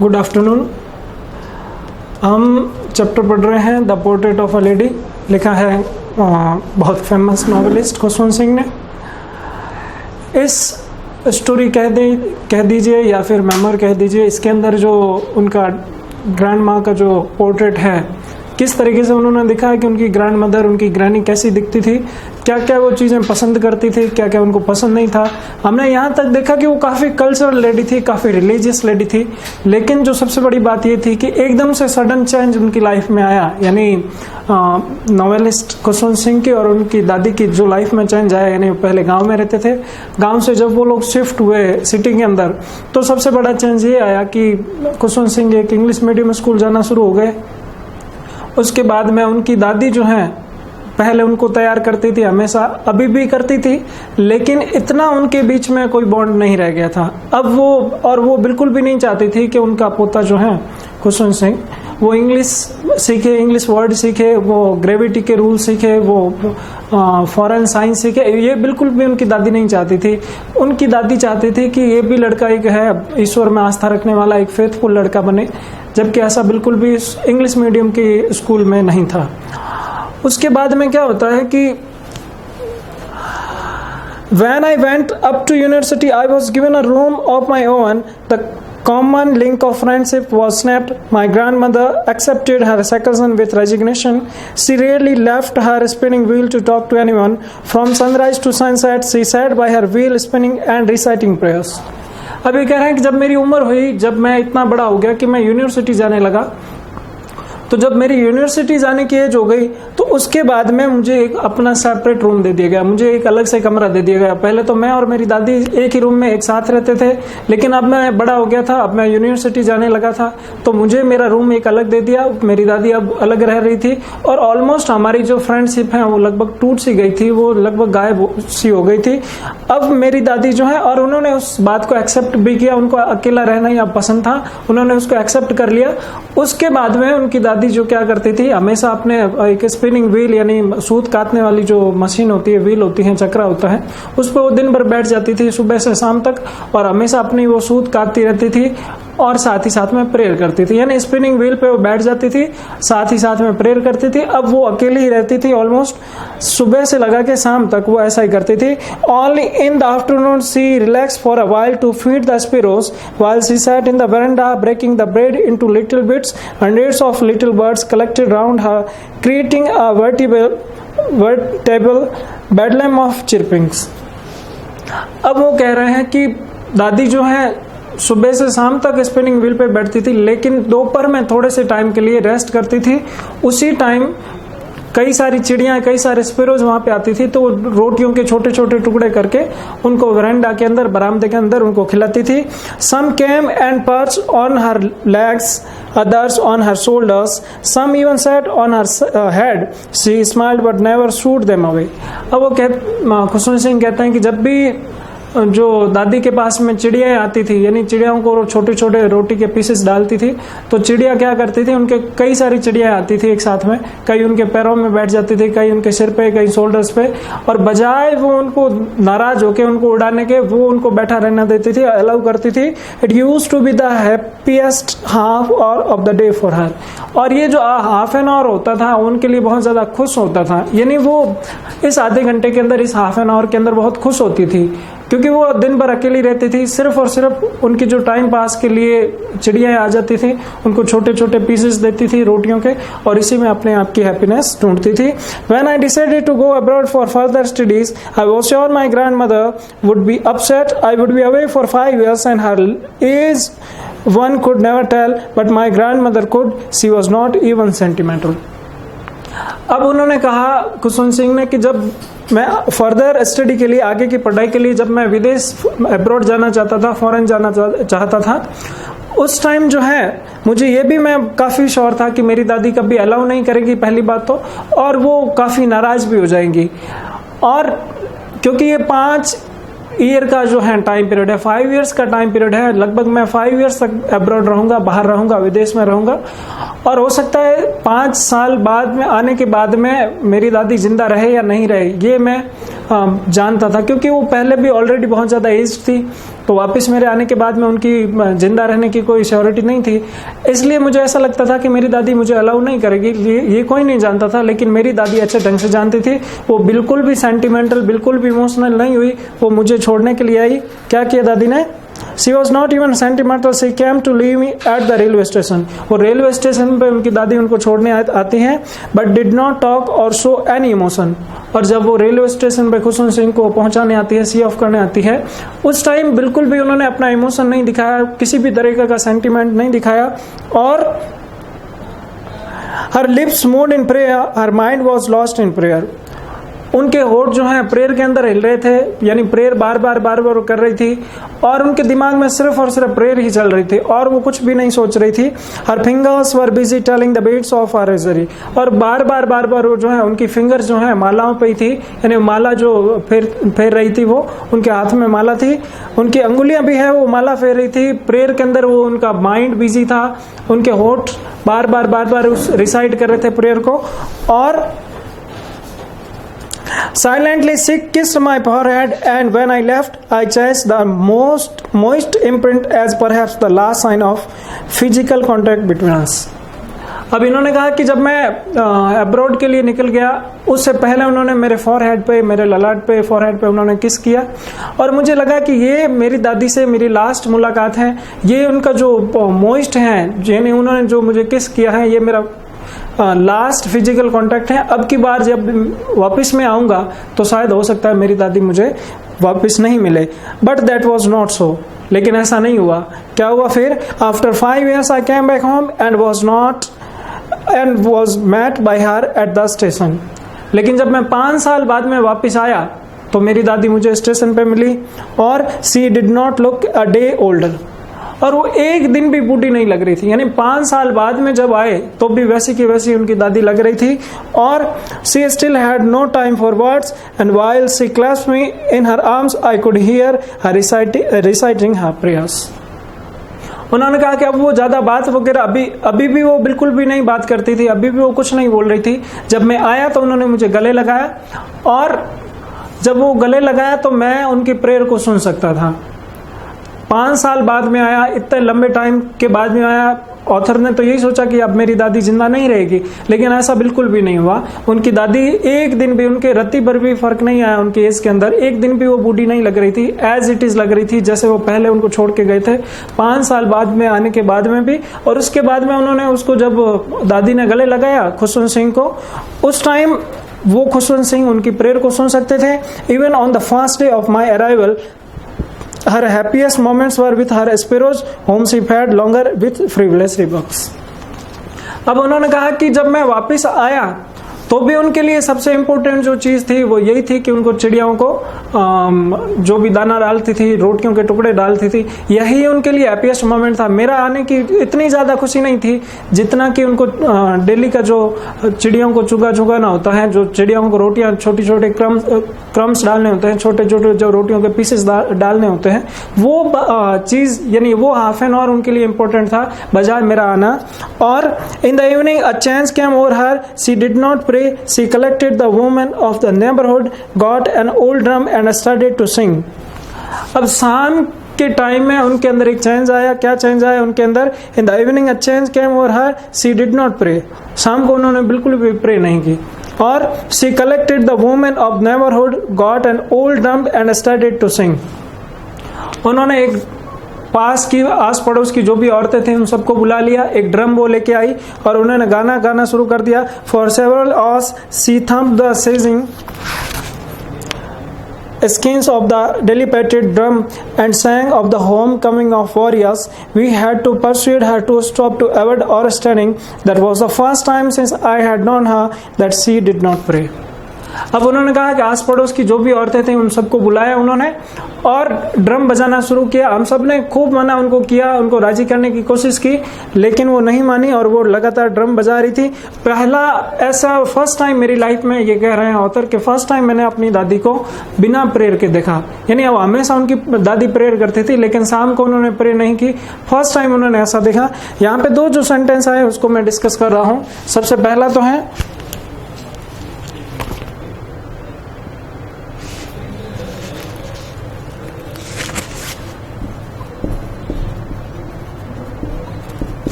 Good afternoon. हम chapter पढ़ रहे हैं the portrait of a lady, लिखा है बहुत फेमस नॉवेलिस्ट खुशवंत सिंह ने। इस स्टोरी कह दीजिए या फिर मेमोर कह दीजिए, इसके अंदर जो उनका ग्रैंड माँ का जो पोर्ट्रेट है, किस तरीके से उन्होंने दिखा है कि उनकी ग्रैंड मदर, उनकी ग्रैनी कैसी दिखती थी, क्या क्या वो चीज़ें पसंद करती थी, क्या क्या उनको पसंद नहीं था। हमने यहाँ तक देखा कि वो काफ़ी कल्चरल लेडी थी, काफ़ी रिलीजियस लेडी थी, लेकिन जो सबसे बड़ी बात ये थी कि एकदम से सडन चेंज उनकी लाइफ में आया। यानी नॉवेलिस्ट खुशवंत सिंह की और उनकी दादी की जो लाइफ में चेंज आया, यानी पहले गांव में रहते थे, गांव से जब वो लोग शिफ्ट हुए सिटी के अंदर, तो सबसे बड़ा चेंज ये आया कि खुशवंत सिंह एक इंग्लिश मीडियम स्कूल जाना शुरू हो गए। उसके बाद में उनकी दादी जो है, पहले उनको तैयार करती थी, हमेशा अभी भी करती थी, लेकिन इतना उनके बीच में कोई बॉन्ड नहीं रह गया था। अब वो बिल्कुल भी नहीं चाहती थी कि उनका पोता जो है खुशवंत सिंह, वो इंग्लिश सीखे, इंग्लिश वर्ड सीखे, वो ग्रेविटी के रूल सीखे, वो फॉरेन साइंस सीखे। ये बिल्कुल भी उनकी दादी नहीं चाहती थी। उनकी दादी चाहती थी कि ये भी लड़का एक है, ईश्वर में आस्था रखने वाला, एक फेथफुल लड़का बने, जबकि ऐसा बिल्कुल भी इंग्लिश मीडियम के स्कूल में नहीं था। उसके बाद में क्या होता है कि when I went up to university, I was given a room of my own. The common link of friendship was snapped. My grandmother accepted her seclusion with resignation. She rarely left her spinning wheel to talk to anyone. From sunrise to sunset, she sat by her wheel spinning and reciting prayers. अब ये कह रहे हैं कि जब मेरी उम्र हुई, जब मैं इतना बड़ा हो गया कि मैं यूनिवर्सिटी जाने लगा, तो जब मेरी यूनिवर्सिटी जाने की एज हो गई, तो उसके बाद में मुझे एक अपना सेपरेट रूम दे दिया गया, मुझे एक अलग से कमरा दे दिया गया। पहले तो मैं और मेरी दादी एक ही रूम में एक साथ रहते थे, लेकिन अब मैं बड़ा हो गया था, अब मैं यूनिवर्सिटी जाने लगा था, तो मुझे मेरा रूम एक अलग दे दिया। मेरी दादी अब अलग रह रही थी और ऑलमोस्ट हमारी जो फ्रेंडशिप है वो लगभग टूट सी गई थी, वो लगभग गायब सी हो गई थी। अब मेरी दादी जो है, और उन्होंने उस बात को एक्सेप्ट भी किया, उनको अकेला रहना ही अब पसंद था, उन्होंने उसको एक्सेप्ट कर लिया। उसके बाद में उनकी दादी जो क्या करती थी, हमेशा अपने एक स्पिनिंग व्हील, यानी सूत काटने वाली जो मशीन होती है, व्हील होती है, चक्रा होता है, उस पर वो दिन भर बैठ जाती थी सुबह से शाम तक, और हमेशा अपनी वो सूत काटती रहती थी और साथ ही साथ में प्रेयर करती थी। यानी स्पिनिंग व्हील पे वो बैठ जाती थी, साथ ही साथ में प्रेयर करती थी। अब वो अकेली ही रहती थी, ऑलमोस्ट सुबह से लगा के शाम तक वो ऐसा ही करती थी। Only in the afternoon she relax for a while to feed the sparrows while she sat in the veranda breaking the bread into little bits. Hundreds of little birds collected round her creating a veritable bedlam of chirpings. अब वो कह रहे हैं कि दादी जो है सुबह से शाम तक स्पिनिंग व्हील पे बैठती थी, लेकिन दोपहर में थोड़े से टाइम के लिए रेस्ट करती थी। उसी टाइम कई सारी चिड़ियां, कई सारे स्पैरोज वहां पे आती थी, तो रोटियों के छोटे छोटे टुकड़े करके उनको वरांडा के अंदर, बरामदे के अंदर उनको खिलाती थी। Some came and perch on her legs, others on her shoulders, some even sat on her head. She smiled but never shooed them away. अब वो खुशवंत सिंह कहते हैं कि जब भी जो दादी के पास में चिड़ियाँ आती थी, यानी चिड़ियाओं को छोटे छोटे रोटी के पीसेस डालती थी, तो चिड़िया क्या करती थी, उनके कई सारी चिड़ियाँ आती थी एक साथ में, कई उनके पैरों में बैठ जाती थी, कई उनके सिर पे, कई शोल्डर्स पे, और बजाय वो उनको नाराज होके उनको उड़ाने के, वो उनको बैठा रहना देती थी, अलाउ करती थी। It used to be the happiest half hour of the day for her. और ये जो हाफ एन आवर होता था उनके लिए बहुत ज्यादा खुश होता था, यानी वो इस आधे घंटे के अंदर, इस हाफ एन आवर के अंदर बहुत खुश होती थी, क्योंकि वो दिन भर अकेली रहती थी। सिर्फ और सिर्फ उनकी जो टाइम पास के लिए चिड़ियाँ आ जाती थी, उनको छोटे छोटे पीसेस देती थी रोटियों के, और इसी में अपने आप की हैप्पीनेस ढूंढती थी। When I decided to go abroad for further studies, I was sure my grandmother would be upset. I would be away for 5 years and her age one could never tell, but my grandmother could. She was not even sentimental. अब उन्होंने कहा, खुशवंत सिंह ने, कि जब मैं further study के लिए, आगे की पढ़ाई के लिए, जब मैं विदेश अब्रॉड जाना चाहता था, फॉरेन जाना चाहता था, उस टाइम जो है मुझे ये भी, मैं काफ़ी श्योर था कि मेरी दादी कभी अलाउ नहीं करेगी, पहली बात तो, और वो काफ़ी नाराज़ भी हो जाएंगी। और क्योंकि ये 5 ईयर का जो है टाइम पीरियड है, 5 इयर्स का टाइम पीरियड है, लगभग मैं 5 इयर्स तक अब्रॉड रहूंगा, बाहर रहूंगा, विदेश में रहूंगा, और हो सकता है 5 साल बाद में आने के बाद में मेरी दादी जिंदा रहे या नहीं रहे, ये मैं जानता था, क्योंकि वो पहले भी ऑलरेडी बहुत ज़्यादा एज थी, तो वापस मेरे आने के बाद में उनकी जिंदा रहने की कोई श्योरिटी नहीं थी। इसलिए मुझे ऐसा लगता था कि मेरी दादी मुझे अलाउ नहीं करेगी। ये कोई नहीं जानता था, लेकिन मेरी दादी अच्छे ढंग से जानती थी। वो बिल्कुल भी सेंटिमेंटल, बिल्कुल भी इमोशनल नहीं हुई। वो मुझे छोड़ने के लिए आई। क्या किया दादी ने? She was not even sentimental. She came to leave me at the railway station. वो रेलवे स्टेशन पे उनकी दादी उनको छोड़ने आती हैं, but did not talk or show any emotion. और जब वो रेलवे स्टेशन पे खुशवंत सिंह को पहुंचाने आती है, सी ऑफ करने आती है, उस टाइम बिल्कुल भी उन्होंने अपना इमोशन नहीं दिखाया, किसी भी तरीके का सेंटिमेंट नहीं दिखाया। और her lips moved in prayer, her mind was lost in prayer. उनके होठ जो हैं प्रेयर के अंदर हिल रहे थे, यानी प्रेयर बार बार कर रही थी, और उनके दिमाग में सिर्फ और सिर्फ प्रेयर ही चल रही थी, और वो कुछ भी नहीं सोच रही थी। Her fingers were busy telling the beats of her rosary, और बार बार वो जो है उनकी फिंगर्स जो है मालाओं पे ही थी, यानी माला जो फेर रही थी, वो उनके हाथ में माला थी, उनकी अंगुलियां भी है वो माला फेर रही थी। प्रेयर के अंदर वो उनका माइंड बिजी था, उनके होठ बार बार उस रिसाइट कर रहे थे प्रेयर को। और Silently she kissed my forehead, and when I left, I chased the most moist imprint as perhaps the last sign of physical contact between us. अब इन्होंने कहा कि जब मैं अब्रॉड के लिए निकल गया, उससे पहले उन्होंने मेरे फॉरहेड पे, मेरे ललाट पे, फॉरहेड पे उन्होंने किस किया, और मुझे लगा कि ये मेरी दादी से मेरी लास्ट मुलाकात है। ये उनका जो मोइस्ट है, यानी उन्होंने जो मुझे किस किया है, ये मेरा लास्ट फिजिकल कांटेक्ट है। अब की बार जब वापस मैं आऊंगा तो शायद हो सकता है मेरी दादी मुझे वापस नहीं मिले, but that was not so. लेकिन ऐसा नहीं हुआ। क्या हुआ फिर? After 5 years I came back home and was met by her at the station. लेकिन जब मैं 5 साल बाद में वापस आया तो मेरी दादी मुझे स्टेशन पे मिली, और she did not look a day older, और वो एक दिन भी बूढ़ी नहीं लग रही थी। यानी 5 साल बाद में जब आए तो भी वैसी की वैसी उनकी दादी लग रही थी। और she still had no time for words, and while she clasped me in her arms I could hear her reciting her prayers. उन्होंने कहा कि अब वो ज्यादा बात वगैरह अभी भी वो बिल्कुल भी नहीं बात करती थी, अभी भी वो कुछ नहीं बोल रही थी। जब मैं आया तो उन्होंने मुझे गले लगाया, और जब वो गले लगाया तो मैं उनकी प्रेयर को सुन सकता था। 5 साल बाद में आया, इतने लंबे टाइम के बाद में आया। ऑथर ने तो यही सोचा कि अब मेरी दादी जिंदा नहीं रहेगी, लेकिन ऐसा बिल्कुल भी नहीं हुआ। उनकी दादी एक दिन भी, उनके रत्ती भर भी फर्क नहीं आया उनकी एज के अंदर, एक दिन भी वो बूढ़ी नहीं लग रही थी, एज इट इज लग रही थी जैसे वो पहले उनको छोड़ के गए थे 5 साल बाद में आने के बाद में भी। और उसके बाद में उन्होंने उसको, जब दादी ने गले लगाया खुशवंत सिंह को, उस टाइम वो खुशवंत सिंह उनकी प्रेयर को सुन सकते थे। Even on the first day of my arrival, her happiest moments were with her sparrows whom she fed longer with frivolous remarks. अब उन्होंने कहा कि जब मैं वापस आया तो भी उनके लिए सबसे इम्पोर्टेंट जो चीज थी वो यही थी कि उनको चिड़ियाओं को जो भी दाना डालती थी, रोटियों के टुकड़े डालती थी, यही उनके लिए हैप्पीएस्ट मोमेंट था। मेरा आने की इतनी ज्यादा खुशी नहीं थी जितना कि उनको डेली का जो चिड़ियों को चुगाना होता है, जो चिड़ियाओं को रोटियां छोटे छोटे क्रम्स डालने होते हैं, छोटे छोटे जो रोटियों के पीसेस डालने होते हैं, वो चीज यानी वो हाफ एन आवर उनके लिए इम्पोर्टेंट था बजाय मेरा आना। और in the evening a change came over her, she did not pray, she collected the women of the neighborhood, got an old drum and started to sing. अब शाम के टाइम में उनके अंदर एक चेंज आया। क्या चेंज आया उनके अंदर? In the evening a change came over her, she did not pray. शाम को उन्होंने बिल्कुल भी प्रे नहीं की। और she collected the women of neighborhood, got an old drum and started to sing. उन्होंने एक पास की आस पड़ोस की जो भी औरतें थी उन सबको बुला लिया, एक ड्रम वो लेके आई और उन्होंने गाना शुरू कर दिया। For several hours she thumped the seizing skins of the dilapidated drum and sang of the homecoming of warriors. We had to persuade her to stop to avoid our standing. That was the first time since I had known her that she did not pray. अब उन्होंने कहा कि आस पड़ोस की जो भी औरतें थी उन सबको बुलाया उन्होंने और ड्रम बजाना शुरू किया। हम सब ने खूब मना उनको किया, उनको राजी करने की कोशिश की, लेकिन वो नहीं मानी और वो लगातार ड्रम बजा रही थी। पहला ऐसा फर्स्ट टाइम मेरी लाइफ में, ये कह रहे हैं ऑथर, के फर्स्ट टाइम मैंने अपनी दादी को बिना प्रेयर के देखा। यानी अब हमेशा उनकी दादी प्रेयर करती थी लेकिन शाम को उन्होंने प्रेयर नहीं की, फर्स्ट टाइम उन्होंने ऐसा देखा। यहाँ पे दो जो सेंटेंस आए उसको मैं डिस्कस कर रहा हूँ। सबसे पहला तो है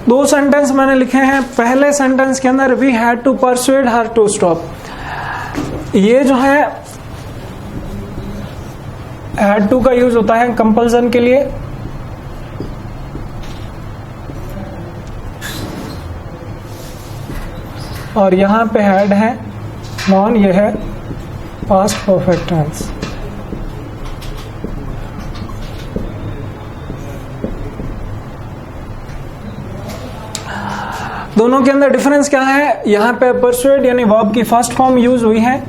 दो सेंटेंस मैंने लिखे हैं। पहले सेंटेंस के अंदर we had to persuade her to stop, ये जो है हैड टू का यूज होता है कंपल्सन के लिए, और यहां पे हैड है नॉन, ये है पास्ट परफेक्ट टेंस। दोनों के अंदर डिफरेंस क्या है? यहां पे परसुएड यानी वर्ब की फर्स्ट फॉर्म यूज हुई है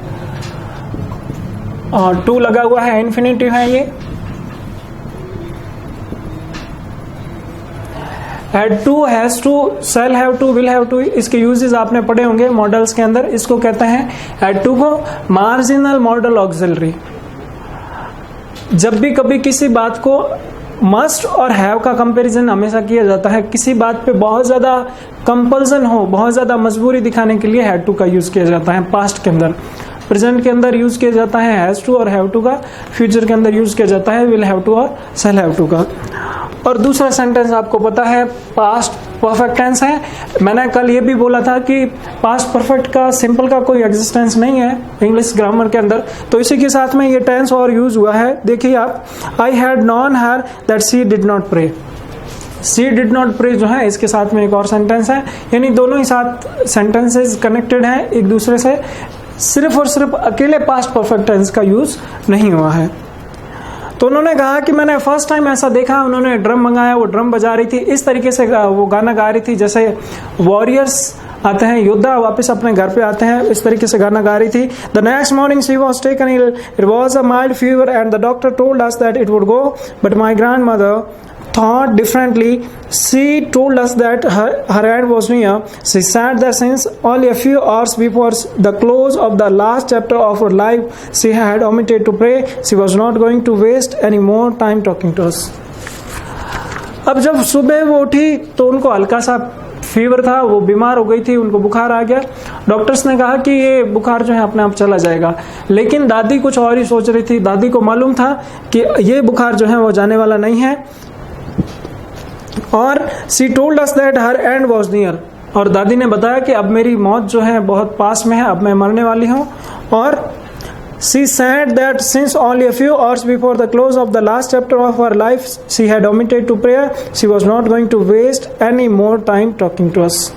और टू लगा हुआ है, इन्फिनिटिव है ये। Had to, has to, shall have to, will have to, इसके यूजेस आपने पढ़े होंगे मॉडल्स के अंदर। इसको कहते हैं हैड टू को मार्जिनल मॉडल ऑक्सिलरी। जब भी कभी किसी बात को मस्ट और हैव का कंपैरिजन हमेशा किया जाता है, किसी बात पे बहुत ज्यादा कंपल्सन हो, बहुत ज्यादा मजबूरी दिखाने के लिए हैड टू का यूज किया जाता है पास्ट के अंदर। प्रेजेंट के अंदर यूज किया जाता है हैज टू और हैव टू का, फ्यूचर के अंदर यूज किया जाता है विल हैव टू और शैल हैव टू का। और दूसरा सेंटेंस आपको पता है पास्ट परफेक्ट टेंस है। मैंने कल ये भी बोला था कि पास्ट परफेक्ट का सिंपल का कोई एग्जिस्टेंस नहीं है इंग्लिश ग्रामर के अंदर, तो इसी के साथ में ये टेंस और यूज हुआ है। देखिए आप, I had known her that she did not pray. She did not pray जो है इसके साथ में एक और सेंटेंस है, यानी दोनों ही साथ सेंटेंसेस कनेक्टेड हैं एक दूसरे से, सिर्फ और सिर्फ अकेले पास्ट परफेक्ट टेंस का यूज नहीं हुआ है। तो उन्होंने कहा कि मैंने फर्स्ट टाइम ऐसा देखा, उन्होंने ड्रम मंगाया, वो ड्रम बजा रही थी, इस तरीके से वो गाना गा रही थी जैसे वॉरियर्स आते हैं, योद्धा वापस अपने घर पे आते हैं, इस तरीके से गाना गा रही थी। The next morning she was taken ill, it was a mild fever and the doctor told us that it would go, but my grandmother thought differently. She told us that her end was near. She said that since only a few hours before the close of the last chapter of her life she had omitted to pray, she was not going to waste any more time talking to us. अब जब सुबह वो उठी तो उनको हल्का सा fever था, वो बीमार हो गई थी, उनको बुखार आ गया। डॉक्टर्स ने कहा कि ये बुखार जो है अपने आप चला जाएगा, लेकिन दादी कुछ और ही सोच रही थी। दादी को मालूम था कि ये बुखार जो है वो जाने वाला नहीं है, और she told us that her and was near, और दादी ने बताया कि अब मेरी मौत जो है बहुत पास में है, अब मैं मरने वाली हूँ। और she said that since only a few hours before the close of the last chapter of her life she had omitted to prayer, she was not going to waste any more time talking to us.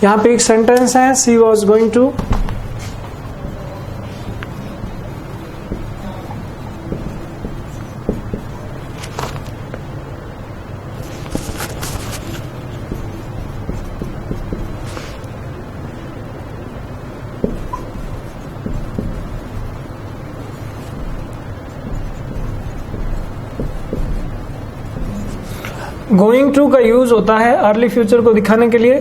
यहाँ पे एक sentence है, she was going to going to का use होता है early future को दिखाने के लिए।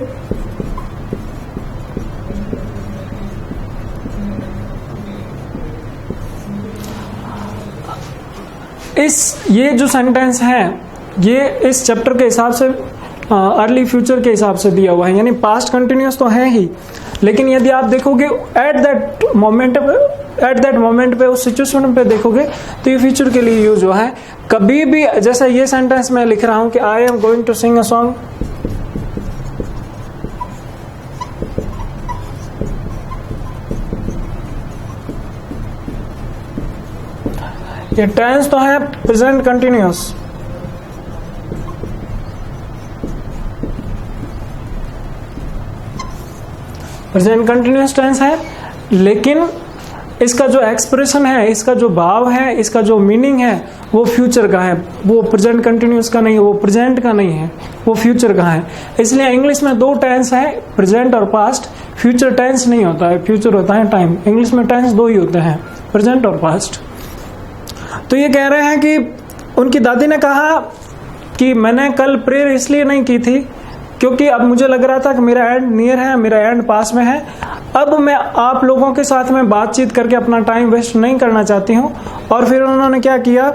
ये जो सेंटेंस है ये इस चैप्टर के हिसाब से अर्ली फ्यूचर के हिसाब से दिया हुआ है, यानी पास्ट कंटिन्यूअस तो है ही, लेकिन यदि आप देखोगे एट दैट मोमेंट पे उस सिचुएशन पे देखोगे तो ये फ्यूचर के लिए यूज हुआ है। कभी भी जैसे ये सेंटेंस मैं लिख रहा हूं कि I am going to sing a song, ये टेंस तो है present continuous, present continuous tense है, लेकिन इसका जो एक्सप्रेशन है, इसका जो भाव है, इसका जो मीनिंग है वो फ्यूचर का है, वो प्रेजेंट कंटिन्यूअस का नहीं है, वो प्रेजेंट का नहीं है, वो फ्यूचर का है। इसलिए इंग्लिश में दो टेंस है, प्रेजेंट और पास्ट। फ्यूचर टेंस नहीं होता है, फ्यूचर होता है टाइम। इंग्लिश में टेंस दो ही होते हैं, प्रेजेंट और पास्ट। तो ये कह रहे हैं कि उनकी दादी ने कहा कि मैंने कल प्रेयर इसलिए नहीं की थी क्योंकि अब मुझे लग रहा था कि मेरा एंड नियर है, मेरा एंड पास में है, अब मैं आप लोगों के साथ में बातचीत करके अपना टाइम वेस्ट नहीं करना चाहती हूँ। और फिर उन्होंने क्या किया,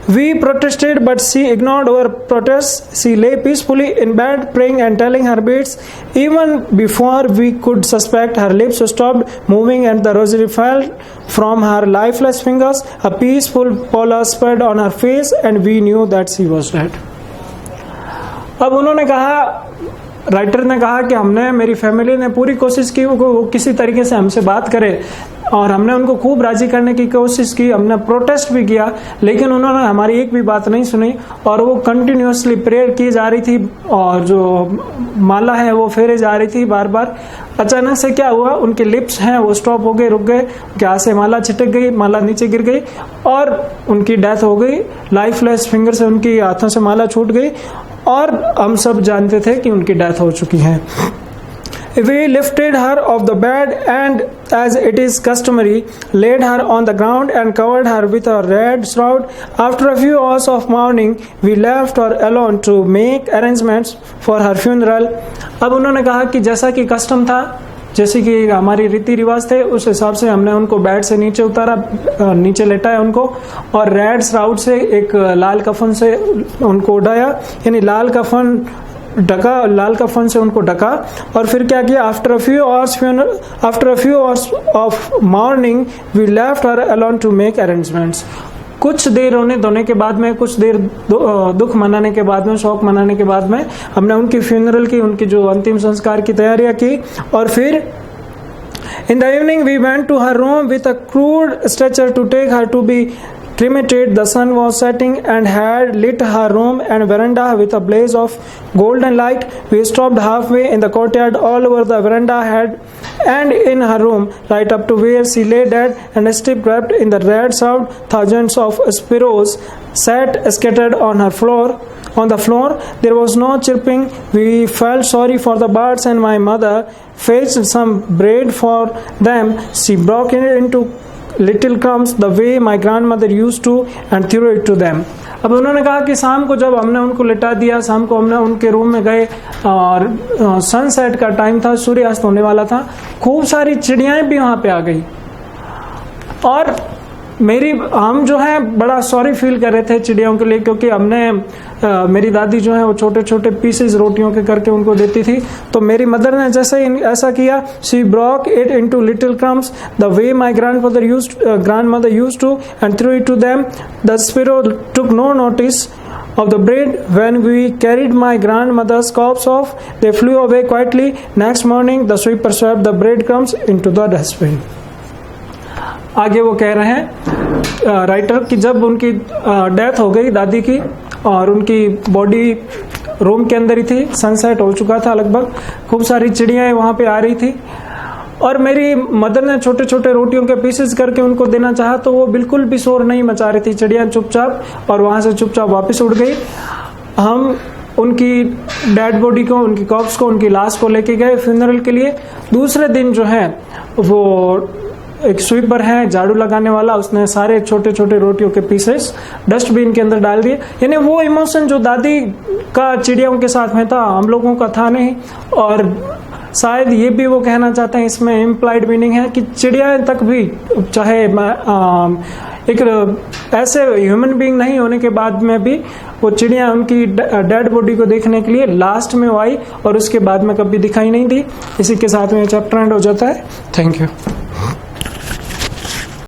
We protested, but she ignored our protests. She lay peacefully in bed, praying and telling her beads. Even before we could suspect, her lips stopped moving and the rosary fell from her lifeless fingers. A peaceful pallor spread on her face, and we knew that she was dead. अब उन्होंने कहा, writer ने कहा कि मेरी family ने पूरी कोशिश की वो किसी तरीके से हमसे बात करे, और हमने उनको खूब राजी करने की कोशिश की, हमने प्रोटेस्ट भी किया, लेकिन उन्होंने हमारी एक भी बात नहीं सुनी, और वो कंटिन्यूअसली प्रेयर की जा रही थी, और जो माला है वो फेरे जा रही थी बार बार। अचानक से क्या हुआ, उनके लिप्स हैं वो स्टॉप हो गए, रुक गए, उनके हाथ से माला छिटक गई, माला नीचे गिर गई और उनकी डेथ हो गई। लाइफलेस फिंगर से उनकी हाथों से माला छूट गई, और हम सब जानते थे कि उनकी डेथ हो चुकी है। We lifted her off the bed and, as it is customary, laid her on the ground and covered her with a red shroud. After a few hours of mourning, we left her alone to make arrangements for her funeral. अब उन्होंने कहा कि जैसा कि custom था, जैसे कि हमारी रीति रिवाज थे, उस हिसाब से हमने उनको बेड से नीचे उतारा, नीचे लेटाया उनको, और रेड श्राउड से एक लाल कफन से उनको उड़ाया, यानी लाल कफन से उनको ढका। और फिर क्या किया, after a few hours of morning we left her alone to make arrangements. कुछ देर रोने धोने के बाद में, कुछ देर दुख मनाने के बाद में, शोक मनाने के बाद में, हमने उनकी फ्यूनरल की, उनकी जो अंतिम संस्कार की तैयारियां की। और फिर in the evening we went to her room with a crude stretcher to take her to be cremated. The sun was setting and had lit her room and veranda with a blaze of golden light. We stopped halfway in the courtyard, all over the veranda and in her room, right up to where she lay dead and still wrapped in the red shroud. Thousands of sparrows sat scattered on the floor. There was no chirping. We felt sorry for the birds, and my mother fetched some bread for them. She broke it into little crumbs the way my grandmother used to and threw it to them. अब उन्होंने कहा कि शाम को जब हमने उनको लिटा दिया, शाम को हमने उनके रूम में गए और सनसेट का टाइम था, सूर्यास्त होने वाला था, खूब सारी चिड़ियाएं भी वहां पे आ गई, और हम जो है बड़ा सॉरी फील कर रहे थे चिड़ियों के लिए, क्योंकि मेरी दादी जो है वो छोटे छोटे पीसेस रोटियों के करके उनको देती थी। तो मेरी मदर ने जैसे ही ऐसा किया, she broke it into little crumbs the way my grandmother used to and threw it to them. The sparrow took no notice of the bread. When we carried my grandmother's corpse off, they flew away quietly. Next morning, the sweeper swept the breadcrumbs into the dustbin. आगे वो कह रहे हैं writer कि जब उनकी death हो गई दादी की, और उनकी बॉडी रूम के अंदर ही थी, सनसेट हो चुका था लगभग, खूब सारी चिड़ियाएं वहां पे आ रही थी, और मेरी मदर ने छोटे छोटे रोटियों के पीसेस करके उनको देना चाहा, तो वो बिल्कुल भी शोर नहीं मचा रही थी चिड़िया, चुपचाप, और वहां से चुपचाप वापस उड़ गई. हम उनकी डेड बॉडी को, उनकी कॉर्प्स को, उनकी लाश को लेके गए फ्यूनरल के लिए. दूसरे दिन जो है वो एक स्वीपर है झाड़ू लगाने वाला, उसने सारे छोटे छोटे रोटियों के पीसेस डस्टबिन के अंदर डाल दिए. यानी वो इमोशन जो दादी का चिड़ियों के साथ में था, हम लोगों का था नहीं. और शायद ये भी वो कहना चाहते हैं, इसमें इम्प्लाइड मीनिंग है कि चिड़िया तक भी, चाहे एक ऐसे ह्यूमन बीइंग नहीं होने के बाद में भी, वो चिड़िया उनकी डेड बॉडी को देखने के लिए लास्ट में आई और उसके बाद में कभी दिखाई नहीं दी. इसी के साथ में चैप्टर एंड हो जाता है. Thank you.